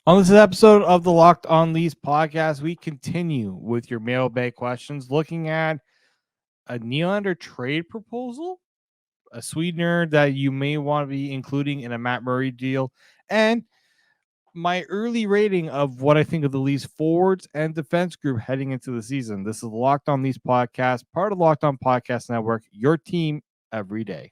On this episode of the Locked On Leafs podcast, we continue with your mailbag questions, looking at a Nylander trade proposal, a sweetener that you may want to be including in a Matt Murray deal, and my early rating of what I think of the Leafs forwards and defense group heading into the season. This is the Locked On Leafs podcast, part of the Locked On Podcast Network, your team every day.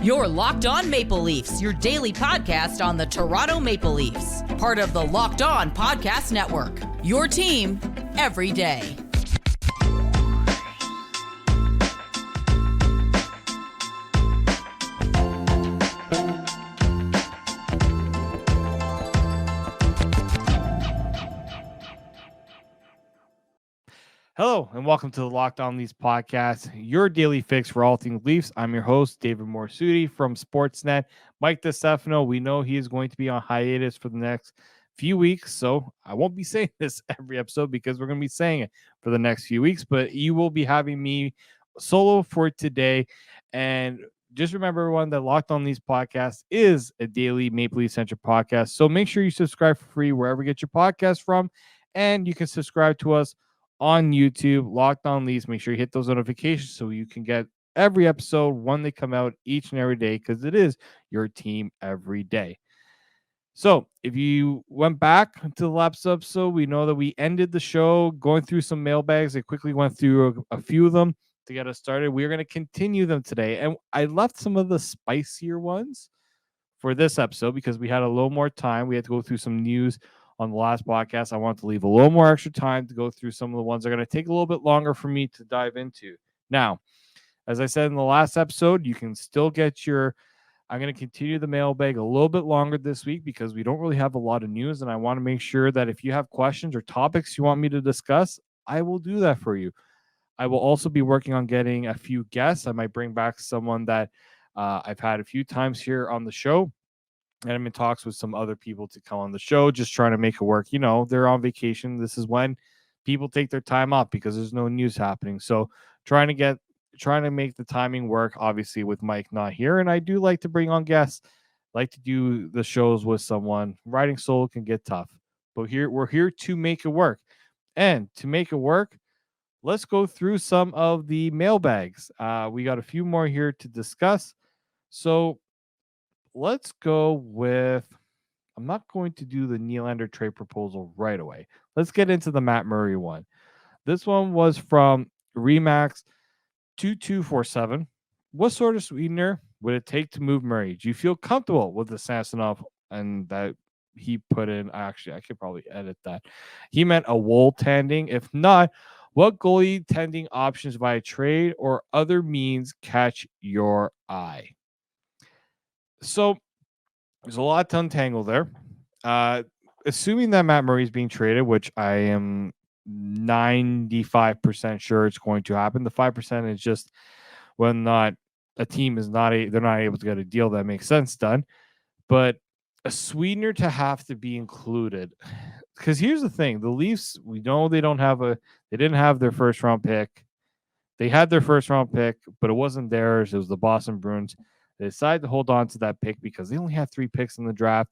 You're Locked On Maple Leafs, your daily podcast on the Toronto Maple Leafs. Part of the Locked On Podcast Network, your team every day. Hello, and welcome to the Locked On Leafs podcast, your daily fix for all things Leafs. I'm your host, David Morassutti from Sportsnet. Mike DeStefano, we know he is going to be on hiatus for the next few weeks, so I won't be saying this every episode because we're going to be saying it for the next few weeks, but you will be having me solo for today. And just remember, everyone, that Locked On Leafs podcast is a daily Maple Leafs centric podcast, so make sure you subscribe for free wherever you get your podcast from, and you can subscribe to us on YouTube, Locked On Leafs. Make sure you hit those notifications so you can get every episode when they come out each and every day, because it is your team every day. So if you went back to the last episode, we know that we ended the show going through some mailbags. I quickly went through a few of them to get us started. We're going to continue them today. And I left some of the spicier ones for this episode because we had a little more time. We had to go through some news on the last podcast. I want to leave a little more extra time to go through some of the ones that are going to take a little bit longer for me to dive into. Now, as I said in the last episode, you can still get I'm going to continue the mailbag a little bit longer this week because we don't really have a lot of news, and I want to make sure that if you have questions or topics you want me to discuss, I will do that for you. I will also be working on getting a few guests. I might bring back someone that I've had a few times here on the show. And I'm in talks with some other people to come on the show, just trying to make it work. You know, they're on vacation. This is when people take their time off because there's no news happening. So trying to make the timing work, obviously, with Mike not here. And I do like to bring on guests, like to do the shows with someone. Writing solo can get tough, but we're here to make it work. And to make it work, let's go through some of the mailbags. We got a few more here to discuss. So let's go with, I'm not going to do the Nylander trade proposal right away. Let's get into the Matt Murray one. This one was from Remax 2247. What sort of sweetener would it take to move Murray? Do you feel comfortable with the Samsonov? And that he put in, actually, I could probably edit that. He meant a Woll tandem. If not, what goalie tending options via trade or other means catch your eye? So there's a lot to untangle there. Assuming that Matt Murray is being traded, which I am 95% sure it's going to happen. The 5% is just whether or not a team is they're not able to get a deal that makes sense done. But a sweetener to have to be included, because here's the thing: the Leafs, we know they didn't have their first round pick. They had their first round pick, but it wasn't theirs. It was the Boston Bruins. They decided to hold on to that pick because they only had 3 picks in the draft.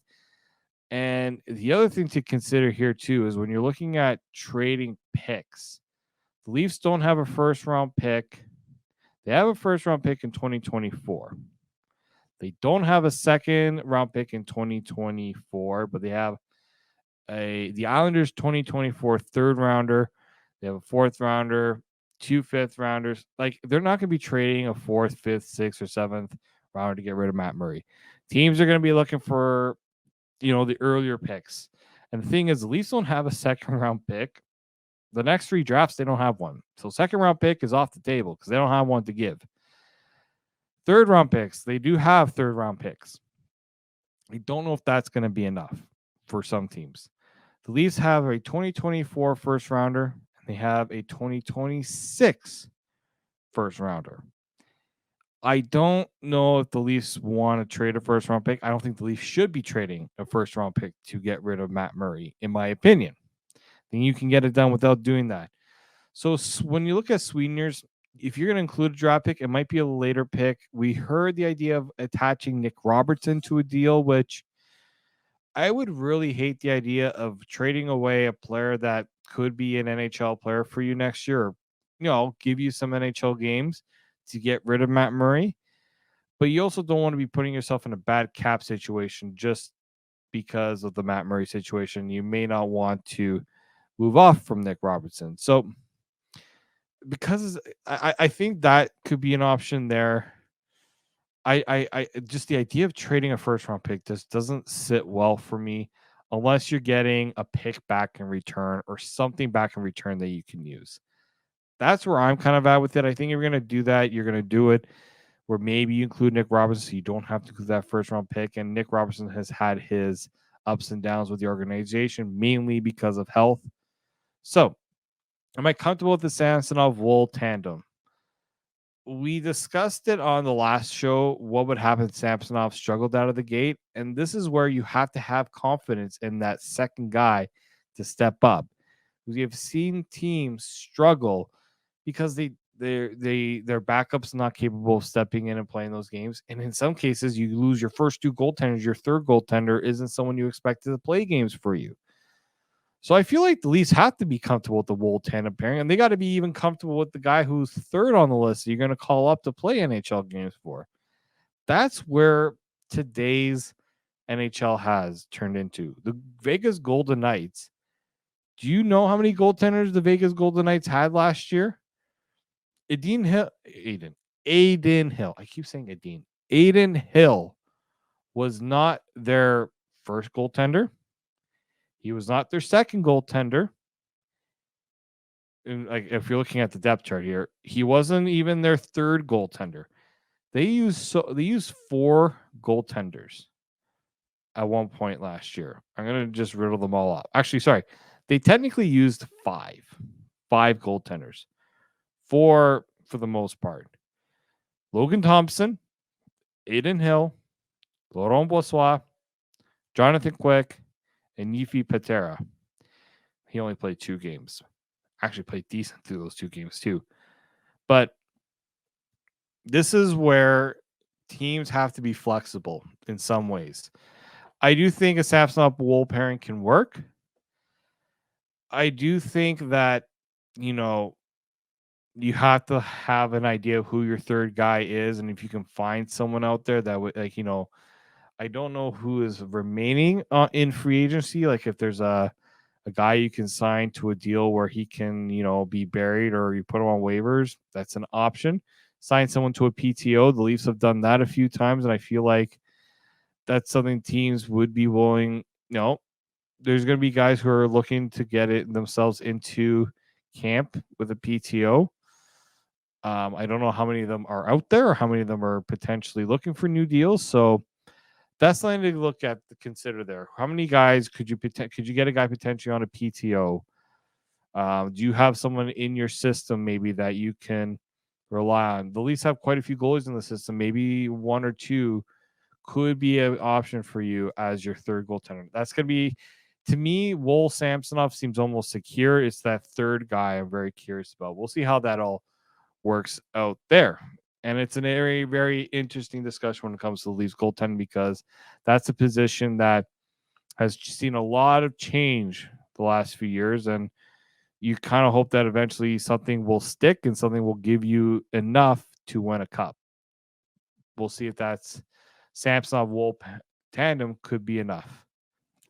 And the other thing to consider here, too, is when you're looking at trading picks, the Leafs don't have a first-round pick. They have a first-round pick in 2024. They don't have a second-round pick in 2024, but they have the Islanders 2024 third-rounder. They have a fourth-rounder, 2 fifth-rounders. Like, they're not going to be trading a 4th, 5th, 6th, or 7th rounder to get rid of Matt Murray. Teams are going to be looking for, the earlier picks. And the thing is, the Leafs don't have a second-round pick. The next 3 drafts, they don't have one. So second-round pick is off the table because they don't have one to give. Third-round picks, they do have third-round picks. I don't know if that's going to be enough for some teams. The Leafs have a 2024 first-rounder, and they have a 2026 first-rounder. I don't know if the Leafs want to trade a first-round pick. I don't think the Leafs should be trading a first-round pick to get rid of Matt Murray, in my opinion. Then you can get it done without doing that. So when you look at sweeteners, if you're going to include a draft pick, it might be a later pick. We heard the idea of attaching Nick Robertson to a deal, which I would really hate the idea of trading away a player that could be an NHL player for you next year, or, give you some NHL games to get rid of Matt Murray. But you also don't want to be putting yourself in a bad cap situation just because of the Matt Murray situation. You may not want to move off from Nick Robertson. So because I think that could be an option there. I just the idea of trading a first round pick just doesn't sit well for me unless you're getting a pick back in return or something back in return that you can use. That's where I'm kind of at with it. I think if you're going to do that, you're going to do it where maybe you include Nick Robertson so you don't have to include that first round pick. And Nick Robertson has had his ups and downs with the organization, mainly because of health. So, am I comfortable with the Samsonov Woll tandem? We discussed it on the last show. What would happen if Samsonov struggled out of the gate? And this is where you have to have confidence in that second guy to step up. We have seen teams struggle because their backups not capable of stepping in and playing those games. And in some cases, you lose your first two goaltenders. Your third goaltender isn't someone you expected to play games for you. So I feel like the Leafs have to be comfortable with the Woll tandem pairing, and they got to be even comfortable with the guy who's third on the list that you're going to call up to play NHL games for. That's where today's NHL has turned into. The Vegas Golden Knights. Do you know how many goaltenders the Vegas Golden Knights had last year? Adin Hill. I keep saying Adin. Adin Hill was not their first goaltender. He was not their second goaltender. And like if you're looking at the depth chart here, he wasn't even their third goaltender. They used 4 goaltenders at one point last year. I'm gonna just riddle them all up. Actually, sorry, they technically used 5 goaltenders, 4 for the most part. Logan Thompson, Adin Hill, Laurent Brossoit, Jonathan Quick, and Yifi Patera. He only played 2 games. Actually played decent through those 2 games too. But this is where teams have to be flexible in some ways. I do think a Samsonov Woll pairing can work. I do think that, you have to have an idea of who your third guy is. And if you can find someone out there that would, I don't know who is remaining in free agency. Like if there's a guy you can sign to a deal where he can, be buried or you put him on waivers, that's an option. Sign someone to a PTO. The Leafs have done that a few times, and I feel like that's something teams would be willing. There's going to be guys who are looking to get it themselves into camp with a PTO. I don't know how many of them are out there or how many of them are potentially looking for new deals. So that's something to look at, to consider there. How many guys could you get a guy potentially on a PTO? Do you have someone in your system maybe that you can rely on? The Leafs have quite a few goalies in the system. Maybe 1 or 2 could be an option for you as your third goaltender. That's going to be, to me, Woll Samsonov seems almost secure. It's that third guy I'm very curious about. We'll see how that all works out there. And it's an very, very interesting discussion when it comes to the Leafs goaltending, because that's a position that has seen a lot of change the last few years. And you kind of hope that eventually something will stick and something will give you enough to win a cup. We'll see if that's Samsonov Woll tandem could be enough.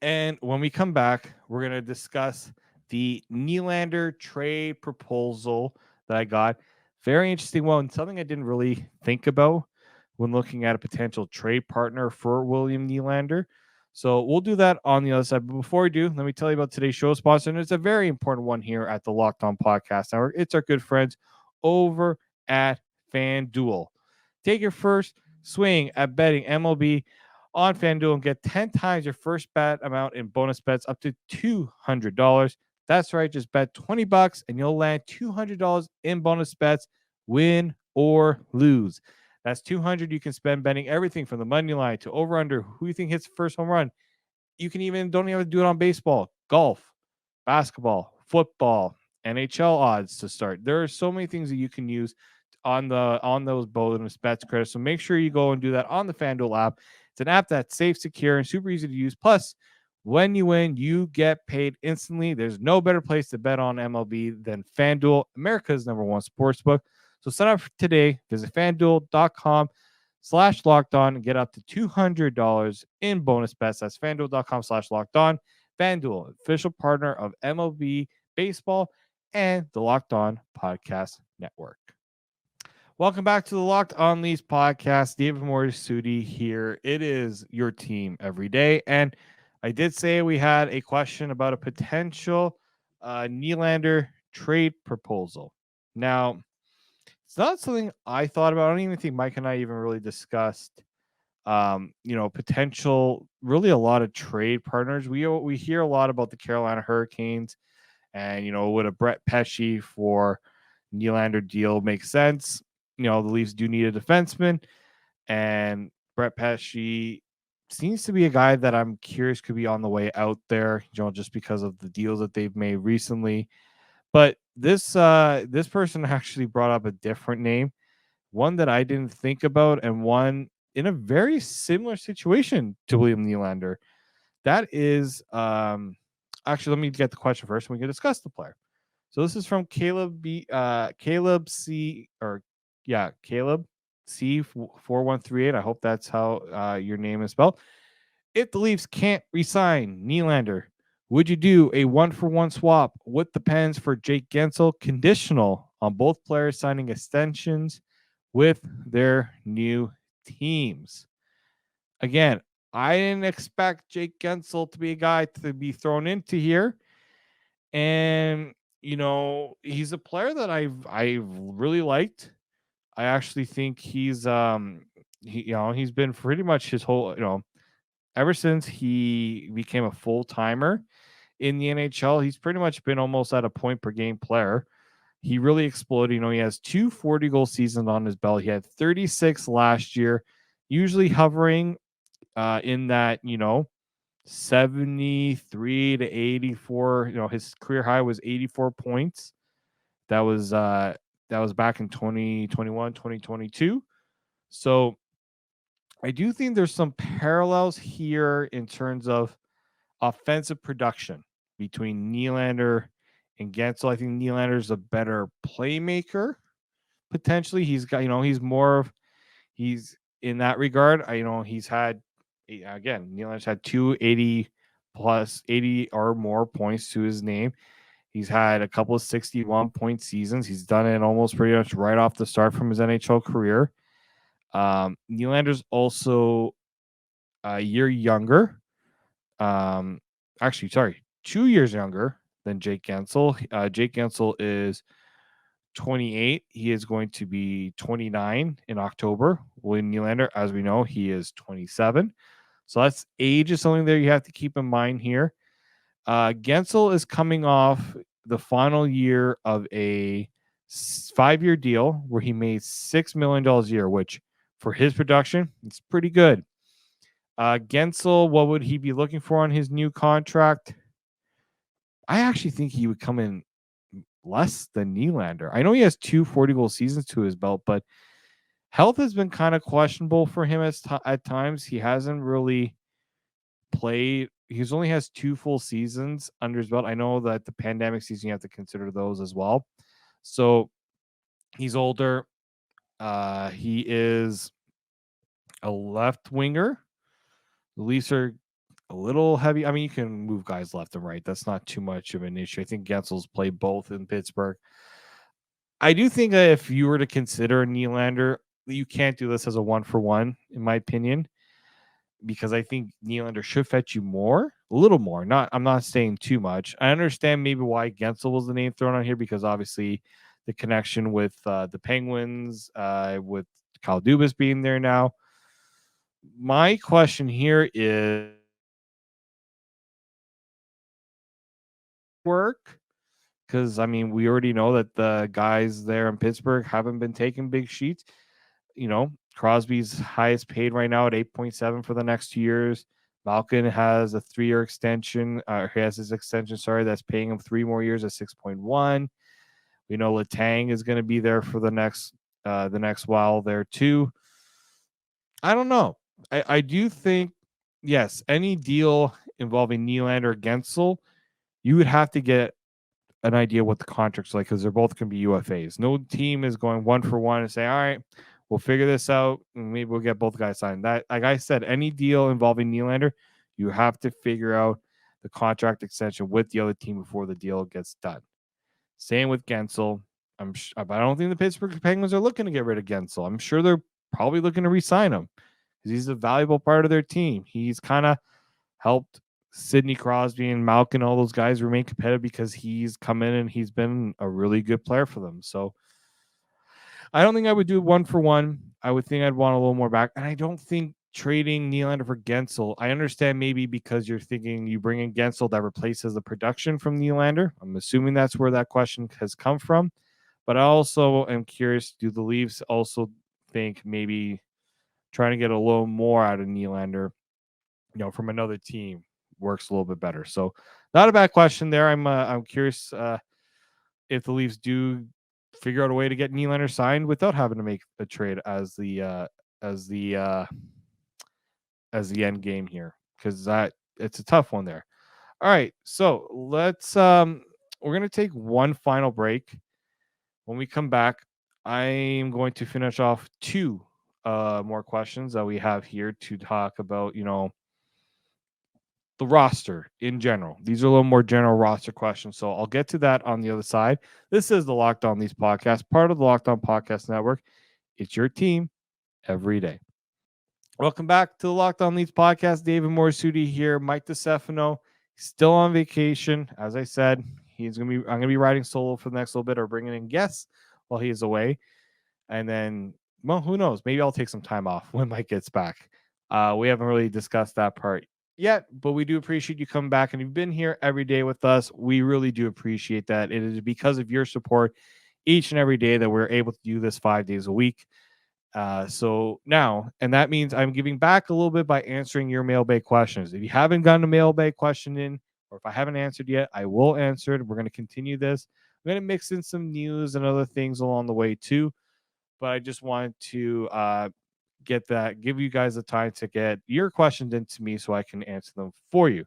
And when we come back, we're going to discuss the Nylander trade proposal that I got. Very interesting one, something I didn't really think about when looking at a potential trade partner for William Nylander. So we'll do that on the other side. But before we do, let me tell you about today's show sponsor. And it's a very important one here at the Locked On Podcast Network. It's our good friends over at FanDuel. Take your first swing at betting MLB on FanDuel and get 10 times your first bet amount in bonus bets up to $200. That's right. Just bet $20 and you'll land $200 in bonus bets, win or lose. That's $200 you can spend betting everything from the money line to over under who you think hits the first home run. You can don't even have to do it on baseball, golf, basketball, football, NHL odds to start. There are so many things that you can use on those bonus bets credits. So make sure you go and do that on the FanDuel app. It's an app that's safe, secure, and super easy to use. Plus, When you win, you get paid instantly. There's no better place to bet on MLB than FanDuel, America's #1 sportsbook. So sign up today. Visit FanDuel.com/locked-on and get up to $200 in bonus bets. That's FanDuel.com/locked-on. FanDuel, official partner of MLB Baseball and the Locked On Podcast Network. Welcome back to the Locked On Leafs podcast. David Morassutti here. It is your team every day. And I did say we had a question about a potential Nylander trade proposal. Now, it's not something I thought about. I don't even think Mike and I even really discussed, potential, really a lot of trade partners. We hear a lot about the Carolina Hurricanes and, would a Brett Pesce for Nylander deal make sense? The Leafs do need a defenseman, and Brett Pesce seems to be a guy that I'm curious could be on the way out there, just because of the deals that they've made recently. But this person actually brought up a different name, one that I didn't think about, and one in a very similar situation to William Nylander. That is, actually, let me get the question first, and we can discuss the player. So this is from Caleb C4138. I hope that's how your name is spelled. If the Leafs can't re-sign Nylander, would you do a 1-for-1 swap with the Pens for Jake Guentzel, conditional on both players signing extensions with their new teams? Again, I didn't expect Jake Guentzel to be a guy to be thrown into here. And he's a player that I've really liked. I actually think he's he's been pretty much his whole, ever since he became a full-timer in the NHL, he's pretty much been almost at a point per game player. He really exploded. He has 2 40-goal seasons on his belt. He had 36 last year, usually hovering in that, 73 to 84. His career high was 84 points. That was back in 2021, 2022. So I do think there's some parallels here in terms of offensive production between Nylander and Guentzel. I think Nylander's a better playmaker. Potentially, he's got, he's in that regard. He's had, again, Nylander's had 280 plus 80 or more points to his name. He's had a couple of 61-point seasons. He's done it almost pretty much right off the start from his NHL career. Nylander's also a year younger. 2 years younger than Jake Guentzel. Jake Guentzel is 28. He is going to be 29 in October. William Nylander, as we know, he is 27. So that's age is something that you have to keep in mind here. Guentzel is coming off the final year of a 5-year deal where he made $6 million a year, which for his production, it's pretty good. Guentzel, what would he be looking for on his new contract? I actually think he would come in less than Nylander. I know he has 2 40-goal seasons to his belt, but health has been kind of questionable for him at times. He hasn't really played. He only has 2 full seasons under his belt. I know that the pandemic season, you have to consider those as well. So he's older. He is a left winger. The Leafs are a little heavy. I mean, you can move guys left and right. That's not too much of an issue. I think Guentzel's played both in Pittsburgh. I do think that if you were to consider Nylander, you can't do this as a 1-for-1, in my opinion, because I think Nylander should fetch you more, a little more. I'm not saying too much. I understand maybe why Guentzel was the name thrown on here, because obviously the connection with the Penguins, with Kyle Dubas being there now. My question here is work, because we already know that the guys there in Pittsburgh haven't been taking big sheets. Crosby's highest paid right now at 8.7 for the next 2 years. Malkin has a 3-year extension. He has his extension, that's paying him 3 more years at 6.1. We know Letang is going to be there for the next while there too. I don't know. I do think, yes, any deal involving Nylander or Guentzel, you would have to get an idea what the contract's like because they're both going to be UFAs. No team is going 1-for-1 and say, all right, we'll figure this out and maybe we'll get both guys signed. That, like I said, any deal involving Nylander, you have to figure out the contract extension with the other team before the deal gets done. Same with Guentzel. I don't think the Pittsburgh Penguins are looking to get rid of Guentzel. I'm sure they're probably looking to re-sign him because he's a valuable part of their team. He's kind of helped Sidney Crosby and Malkin, all those guys remain competitive because he's come in and he's been a really good player for them. So I don't think I would do 1-for-1. I would think I'd want a little more back. And I don't think trading Nylander for Guentzel, I understand maybe because you're thinking you bring in Guentzel that replaces the production from Nylander. I'm assuming that's where that question has come from. But I also am curious, do the Leafs also think maybe trying to get a little more out of Nylander, from another team works a little bit better? So not a bad question there. I'm curious if the Leafs do figure out a way to get Nylander signed without having to make a trade as the end game here, because it's a tough one there. All right, so let's we're gonna take one final break. When we come back, I'm going to finish off two more questions that we have here to talk about, the roster in general. These are a little more general roster questions. So I'll get to that on the other side. This is the Locked On Leafs podcast, part of the Locked On Podcast Network. It's your team every day. Welcome back to the Locked On Leafs podcast. David Morassutti here. Mike DeStefano still on vacation. As I said, I'm going to be riding solo for the next little bit or bringing in guests while he is away. And then, well, who knows? Maybe I'll take some time off when Mike gets back. We haven't really discussed that part yet, but we do appreciate you coming back. And you've been here every day with us. We really do appreciate that. It is because of your support each and every day that we're able to do this 5 days a week. So now, and that means I'm giving back a little bit by answering your mailbag questions. If you haven't gotten a mailbag question in, or if I haven't answered yet, I will answer it. We're going to continue this. I'm going to mix in some news and other things along the way too. But I just wanted to give you guys the time to get your questions into me so I can answer them for you.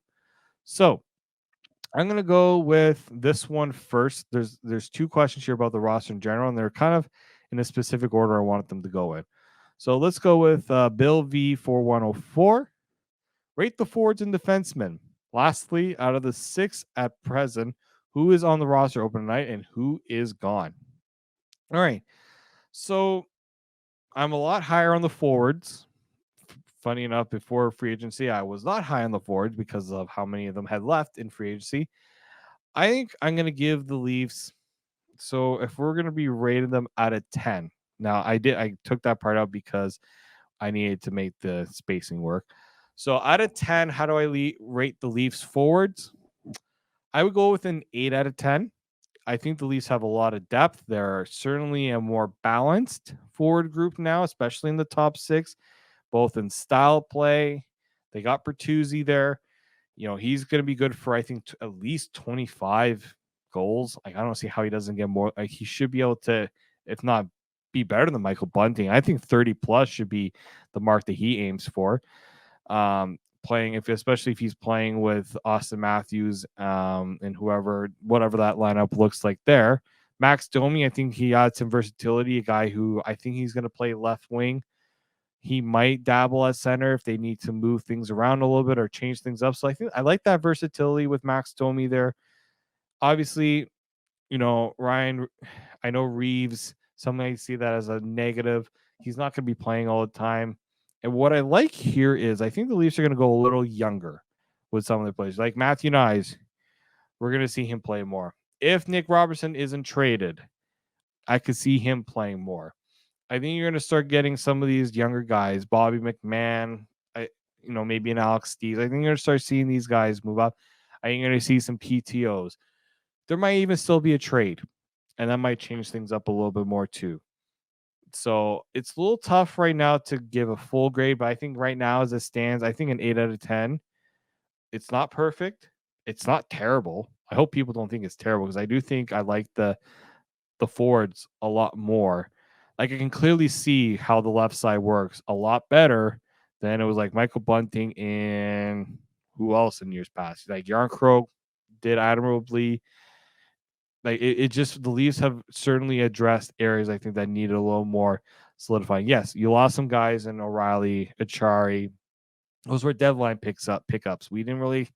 So I'm going to go with this one first. There's two questions here about the roster in general, and they're kind of in a specific order I wanted them to go in. So let's go with Bill V4104. Rate the forwards and defensemen. Lastly, out of the 6 at present, who is on the roster open tonight and who is gone? All right. So I'm a lot higher on the forwards. Funny enough, before free agency, I was not high on the forwards because of how many of them had left in free agency. I think I'm going to give the Leafs. So if we're going to be rating them out of 10, now I took that part out because I needed to make the spacing work. So out of 10, how do I rate the Leafs forwards? I would go with an 8 out of 10. I think the Leafs have a lot of depth. They're certainly a more balanced forward group now, especially in the top 6, both in style play. They got Bertuzzi there. He's going to be good for, I think, at least 25 goals. I don't see how he doesn't get more. He should be able to, if not be better than Michael Bunting. I think 30 plus should be the mark that he aims for. Especially if he's playing with Austin Matthews and whatever that lineup looks like there. Max Domi, I think he adds some versatility, a guy who I think he's going to play left wing. He might dabble at center if they need to move things around a little bit or change things up. So I think I like that versatility with Max Domi there. Obviously, Ryan, I know Reeves, some might see that as a negative. He's not going to be playing all the time. And what I like here is I think the Leafs are going to go a little younger with some of the players. Like Matthew Nyes, we're going to see him play more. If Nick Robertson isn't traded, I could see him playing more. I think you're going to start getting some of these younger guys, Bobby McMahon, maybe an Alex Steves. I think you're going to start seeing these guys move up. I think you're going to see some PTOs. There might even still be a trade, and that might change things up a little bit more too. So it's a little tough right now to give a full grade, but I think right now as it stands, I think an 8 out of 10. It's not perfect. It's not terrible. I hope people don't think it's terrible because I do think I like the forwards a lot more. Like I can clearly see how the left side works a lot better than it was like Michael Bunting and who else in years past? Like Jarn Krog did admirably. Like it just the Leafs have certainly addressed areas I think that needed a little more solidifying. Yes, you lost some guys in O'Reilly, Achari. Those were deadline pickups. We didn't really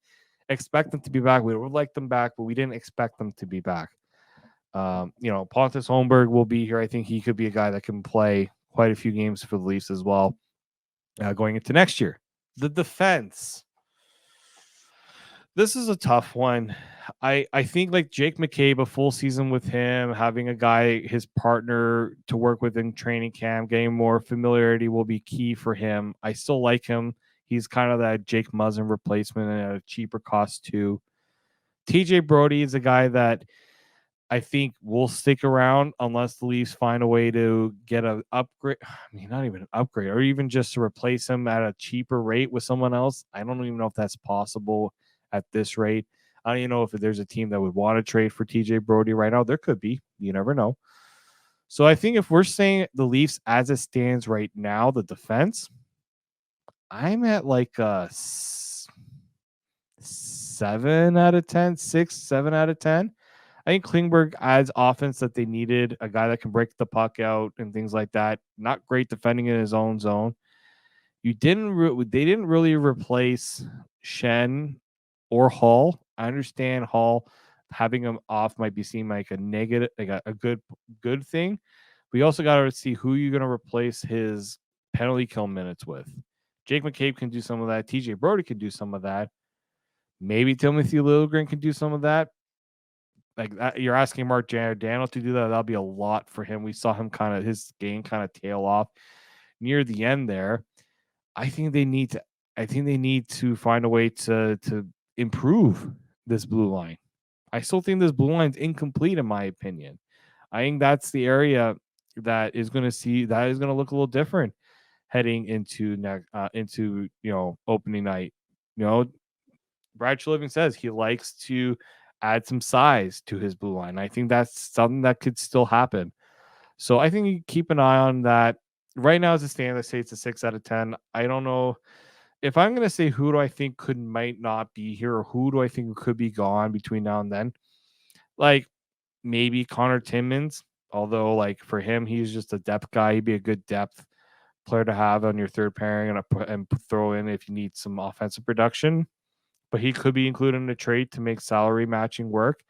expect them to be back. We would like them back, but we didn't expect them to be back. Pontus Holmberg will be here. I think he could be a guy that can play quite a few games for the Leafs as well going into next year. The defense. This is a tough one. I think like Jake McCabe, a full season with him, having a guy, his partner to work with in training camp, getting more familiarity will be key for him. I still like him. He's kind of that Jake Muzzin replacement at a cheaper cost too. TJ Brody is a guy that I think will stick around unless the Leafs find a way to get an upgrade. I mean, not even an upgrade, or even just to replace him at a cheaper rate with someone else. I don't even know if that's possible at this rate. I don't even know if there's a team that would want to trade for TJ Brody right now. There could be. You never know. So I think if we're saying the Leafs as it stands right now, the defense, I'm at like a 7 out of 10, 6, 7 out of 10. I think Klingberg adds offense that they needed, a guy that can break the puck out and things like that. Not great defending in his own zone. They didn't really replace Shen or Hall. I understand Hall having him off might be seen like a negative, like a good thing. But you also got to see who you're going to replace his penalty kill minutes with. Jake McCabe can do some of that. TJ Brody can do some of that. Maybe Timothy Liljegren can do some of that. Like that, you're asking Mark Giordano to do that. That'll be a lot for him. We saw him his game kind of tail off near the end there. I think they need to find a way to improve this blue line. I still think this blue line's incomplete in my opinion. I think that's the area that is going to look a little different heading into opening night. Brad Treliving says he likes to add some size to his blue line. I think that's something that could still happen. So I think you keep an eye on that. Right now, as it stands, I say it's a 6 out of 10. I don't know if I'm going to say who do I think might not be here or who do I think could be gone between now and then. Like maybe Connor Timmins, although like for him, he's just a depth guy. He'd be a good depth player to have on your third pairing and throw in if you need some offensive production. But he could be included in a trade to make salary matching work.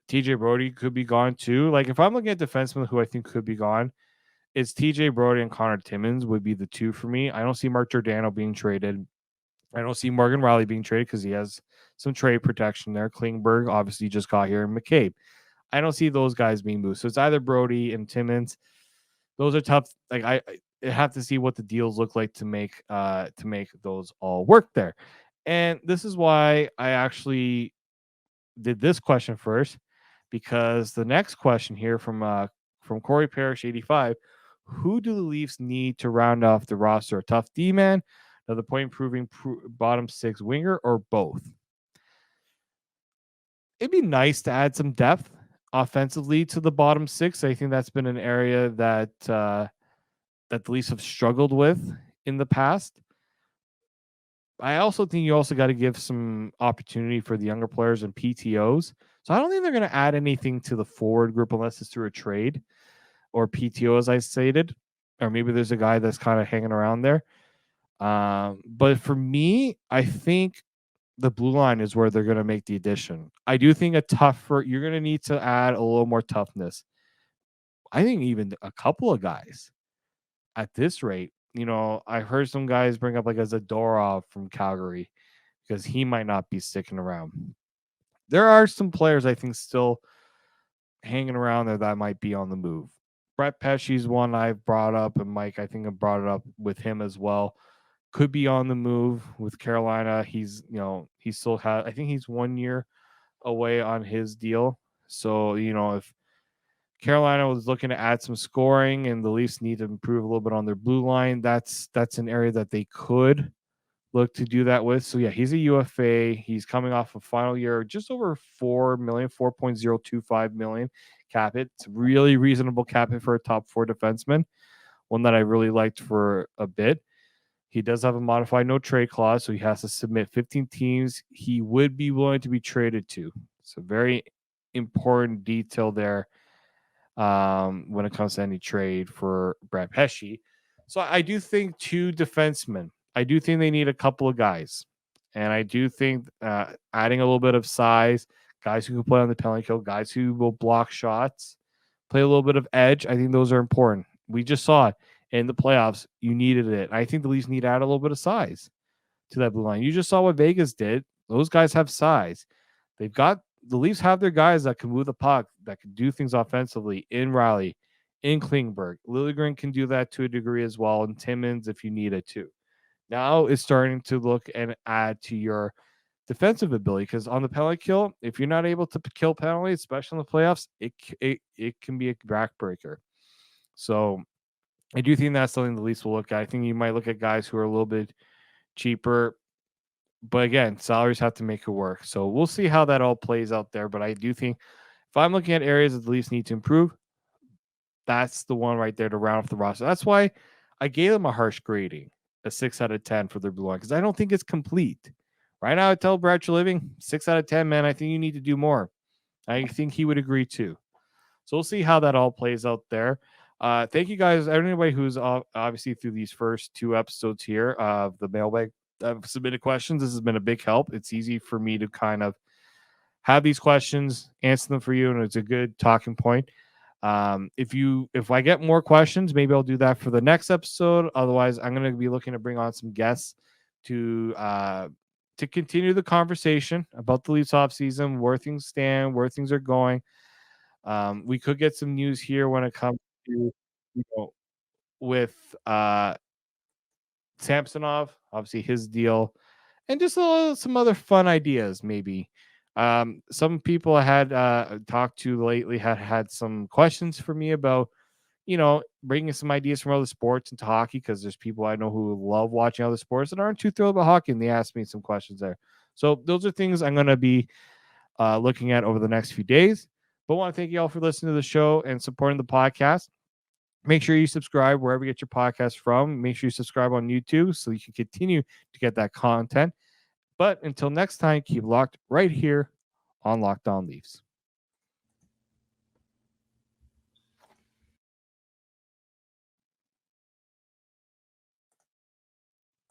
TJ Brody could be gone too. Like if I'm looking at defensemen who I think could be gone, it's TJ Brody and Connor Timmins would be the two for me. I don't see Mark Giordano being traded. I don't see Morgan Riley being traded because he has some trade protection there. Klingberg obviously just got here, and McCabe. I don't see those guys being moved. So it's either Brody and Timmins. Those are tough. Like I have to see what the deals look like to make those all work there. And this is why I actually did this question first, because the next question here from Corey Parrish 85, who do the Leafs need to round off the roster? A tough D-man, another point improving bottom six winger, or both? It'd be nice to add some depth offensively to the bottom six. I think that's been an area that the Leafs have struggled with in the past. I also think you also got to give some opportunity for the younger players and PTOs. So I don't think they're going to add anything to the forward group unless it's through a trade or PTO, as I stated, or maybe there's a guy that's kind of hanging around there. But for me, I think the blue line is where they're going to make the addition. I do think you're going to need to add a little more toughness. I think even a couple of guys at this rate. I heard some guys bring up like a Zadorov from Calgary because he might not be sticking around. There are some players I think still hanging around there that might be on the move. Brett Pesce's one I've brought up, and Mike, I think I brought it up with him as well. Could be on the move with Carolina. He still has, I think he's 1 year away on his deal. So, if Carolina was looking to add some scoring and the Leafs need to improve a little bit on their blue line, that's an area that they could look to do that with. So yeah, he's a UFA. He's coming off a final year, just over $4 million, $4.025 million cap hit. It's a really reasonable cap hit for a top four defenseman, one that I really liked for a bit. He does have a modified no trade clause, so he has to submit 15 teams he would be willing to be traded to. It's a very important detail there when it comes to any trade for Brad Pesce. So I do think 2 defensemen. I do think they need a couple of guys. And I do think adding a little bit of size, guys who can play on the penalty kill, guys who will block shots, play a little bit of edge. I think those are important. We just saw it in the playoffs. You needed it. I think the Leafs need to add a little bit of size to that blue line. You just saw what Vegas did. Those guys have size. The Leafs have their guys that can move the puck, that can do things offensively in Riley, in Klingberg. Liljegren can do that to a degree as well, and Timmins if you need it too. Now it's starting to look and add to your defensive ability, because on the penalty kill, if you're not able to kill penalties, especially in the playoffs, it can be a backbreaker. So I do think that's something the Leafs will look at. I think you might look at guys who are a little bit cheaper, but again, salaries have to make it work. So we'll see how that all plays out there. But I do think if I'm looking at areas that the Leafs need to improve, that's the one right there to round off the roster. That's why I gave them a harsh grading, a 6 out of 10 for their blue line, because I don't think it's complete. Right now, I tell Brad Living 6 out of 10, man. I think you need to do more. I think he would agree too. So we'll see how that all plays out there. Thank you guys, everybody who's obviously through these first 2 episodes here of the mailbag submitted questions. This has been a big help. It's easy for me to kind of have these questions, answer them for you, and it's a good talking point. If I get more questions, maybe I'll do that for the next episode. Otherwise, I'm going to be looking to bring on some guests to continue the conversation about the Leafs offseason, where things stand, where things are going. We could get some news here when it comes to, with Samsonov, obviously his deal, and just some other fun ideas maybe. Some people I had talked to lately had some questions for me about, bringing some ideas from other sports into hockey, because there's people I know who love watching other sports and aren't too thrilled about hockey, and they asked me some questions there. So those are things I'm going to be looking at over the next few days. But I want to thank you all for listening to the show and supporting the podcast. Make sure you subscribe wherever you get your podcast from. Make sure you subscribe on YouTube so you can continue to get that content. But until next time, keep locked right here on Locked On Leafs.